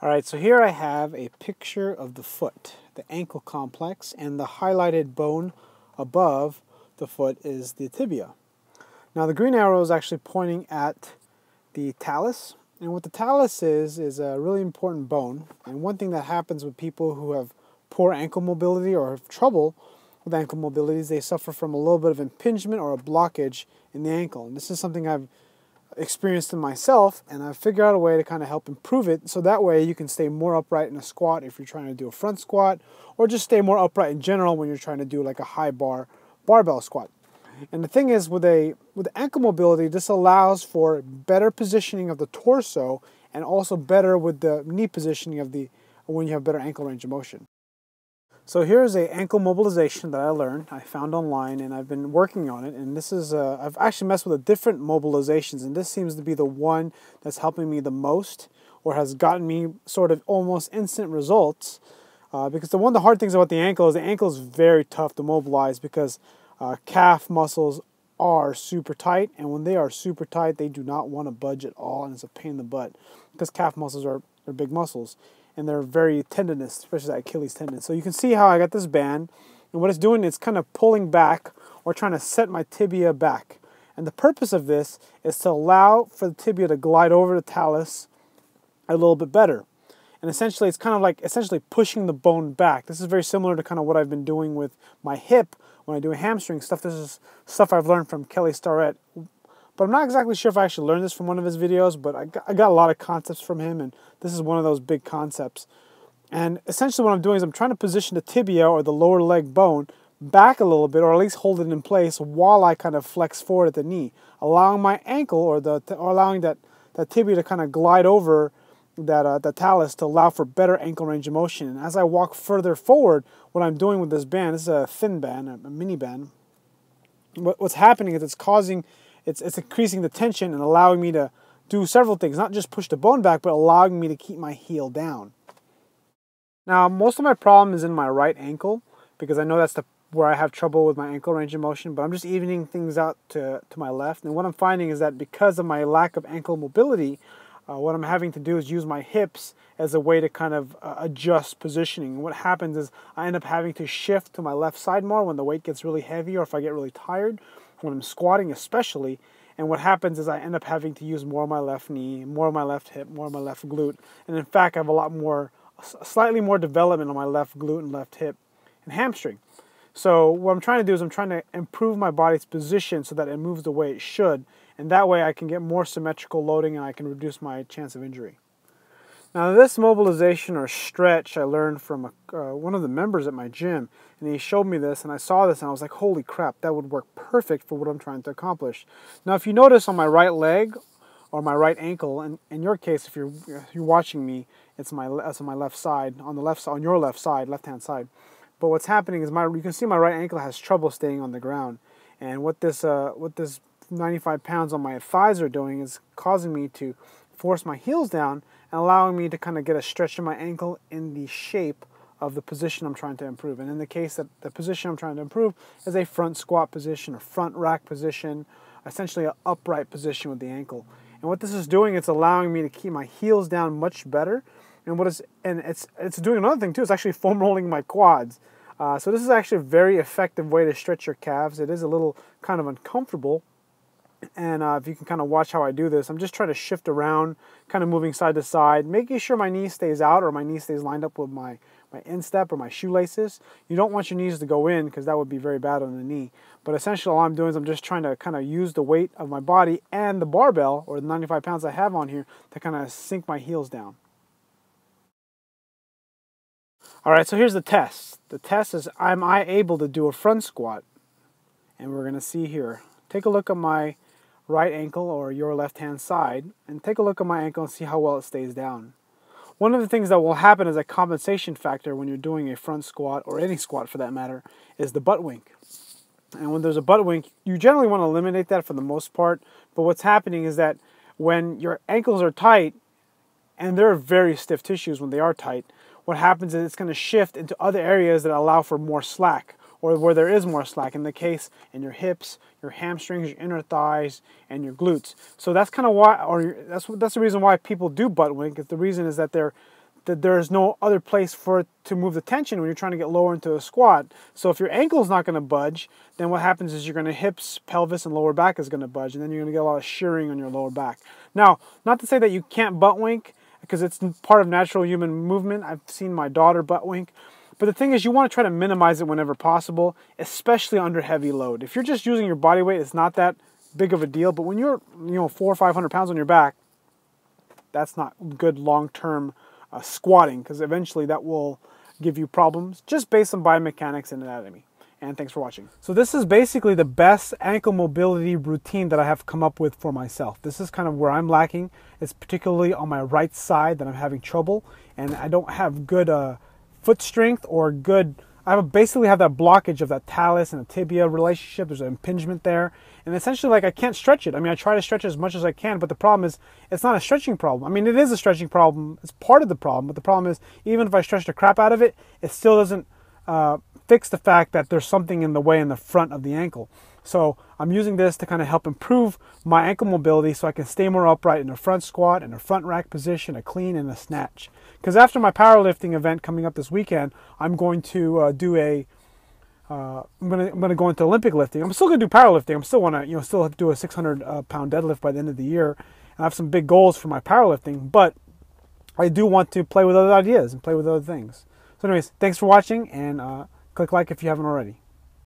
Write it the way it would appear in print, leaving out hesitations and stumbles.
Alright, so here I have a picture of the foot, the ankle complex, and the highlighted bone above the foot is the tibia. Now the green arrow is actually pointing at the talus, and what the talus is a really important bone. And one thing that happens with people who have poor ankle mobility or have trouble with ankle mobility is they suffer from a little bit of impingement or a blockage in the ankle. And this is something I've experienced in myself, and I've figured out a way to kind of help improve it, so that way you can stay more upright in a squat if you're trying to do a front squat, or just stay more upright in general when you're trying to do like a high bar barbell squat. And the thing is, with ankle mobility, this allows for better positioning of the torso and also better with the knee positioning of when you have better ankle range of motion. So here's an ankle mobilization that I found online, and I've been working on it. And this is, I've actually messed with different mobilizations, and this seems to be the one that's helping me the most, or has gotten me sort of almost instant results. Because the hard things about the ankle is very tough to mobilize because calf muscles are super tight, and when they are super tight, they do not want to budge at all, and it's a pain in the butt because calf muscles are big muscles. And they're very tendinous, especially that Achilles tendon. So you can see how I got this band, and what it's doing is kind of pulling back or trying to set my tibia back. And the purpose of this is to allow for the tibia to glide over the talus a little bit better. And essentially, it's kind of like pushing the bone back. This is very similar to kind of what I've been doing with my hip when I do hamstring stuff. This is stuff I've learned from Kelly Starrett. But I'm not exactly sure if I actually learned this from one of his videos, but I got a lot of concepts from him, and this is one of those big concepts. And essentially what I'm doing is I'm trying to position the tibia, or the lower leg bone, back a little bit, or at least hold it in place while I kind of flex forward at the knee, allowing my ankle, or allowing that tibia to kind of glide over the talus to allow for better ankle range of motion. And as I walk further forward, what I'm doing with this band, this is a thin band, a mini band, what's happening is it's increasing the tension and allowing me to do several things, not just push the bone back, but allowing me to keep my heel down. Now, most of my problem is in my right ankle, because I know that's where I have trouble with my ankle range of motion, but I'm just evening things out to my left. And what I'm finding is that because of my lack of ankle mobility, what I'm having to do is use my hips as a way to kind of adjust positioning. And what happens is I end up having to shift to my left side more when the weight gets really heavy, or if I get really tired, when I'm squatting especially. And what happens is I end up having to use more of my left knee, more of my left hip, more of my left glute. And in fact, I have slightly more development on my left glute and left hip and hamstring. So what I'm trying to do is I'm trying to improve my body's position so that it moves the way it should. And that way I can get more symmetrical loading, and I can reduce my chance of injury. Now this mobilization or stretch I learned from one of the members at my gym, and he showed me this, and I saw this and I was like, holy crap, that would work perfect for what I'm trying to accomplish. Now if you notice on my right leg or my right ankle, and in your case if you're watching me, it's on my left side, on your left side, left-hand side. But what's happening is you can see my right ankle has trouble staying on the ground, and what this 95 pounds on my thighs are doing is causing me to force my heels down and allowing me to kind of get a stretch in my ankle in the shape of the position I'm trying to improve. And in the case that the position I'm trying to improve is a front squat position or front rack position, essentially an upright position with the ankle. And what this is doing, it's allowing me to keep my heels down much better. And it's doing another thing too. It's actually foam rolling my quads. So this is actually a very effective way to stretch your calves. It is a little kind of uncomfortable. And if you can kind of watch how I do this, I'm just trying to shift around, kind of moving side to side, making sure my knee stays out or my knee stays lined up with my instep or my shoelaces. You don't want your knees to go in because that would be very bad on the knee. But essentially all I'm doing is I'm just trying to kind of use the weight of my body and the barbell, or the 95 pounds I have on here, to kind of sink my heels down. Alright, so here's the test. The test is, am I able to do a front squat? And we're going to see here. Take a look at my right ankle or your left-hand side, and take a look at my ankle and see how well it stays down. One of the things that will happen as a compensation factor when you're doing a front squat, or any squat for that matter, is the butt wink. And when there's a butt wink, you generally want to eliminate that for the most part, but what's happening is that when your ankles are tight, and they're very stiff tissues when they are tight, what happens is it's going to shift into other areas that allow for more slack, or where there is more slack, in the case in your hips, your hamstrings, your inner thighs, and your glutes. So that's kind of why, or that's the reason why people do butt wink. The reason is that that there's no other place for it to move the tension when you're trying to get lower into a squat. So if your ankle's not going to budge, then what happens is your hips, pelvis, and lower back is going to budge, and then you're going to get a lot of shearing on your lower back. Now, not to say that you can't butt wink, because it's part of natural human movement. I've seen my daughter butt wink. But the thing is, you want to try to minimize it whenever possible, especially under heavy load. If you're just using your body weight, it's not that big of a deal. But when you're 400 or 500 pounds on your back, that's not good long-term squatting, because eventually that will give you problems just based on biomechanics and anatomy. And thanks for watching. So this is basically the best ankle mobility routine that I have come up with for myself. This is kind of where I'm lacking. It's particularly on my right side that I'm having trouble, and I don't have good foot strength or good... I basically have that blockage of that talus and the tibia relationship. There's an impingement there. And essentially, like, I can't stretch it. I mean, I try to stretch it as much as I can, but the problem is it's not a stretching problem. I mean, it is a stretching problem. It's part of the problem, but the problem is even if I stretch the crap out of it, it still doesn't fix the fact that there's something in the way in the front of the ankle. So I'm using this to kind of help improve my ankle mobility so I can stay more upright in a front squat, in a front rack position, a clean, and a snatch. Because after my powerlifting event coming up this weekend, I'm going to I'm going to go into Olympic lifting. I'm still going to do powerlifting. I'm still want to still do a 600 pound deadlift by the end of the year. And I have some big goals for my powerlifting, but I do want to play with other ideas and play with other things. So anyways, thanks for watching, and click like if you haven't already.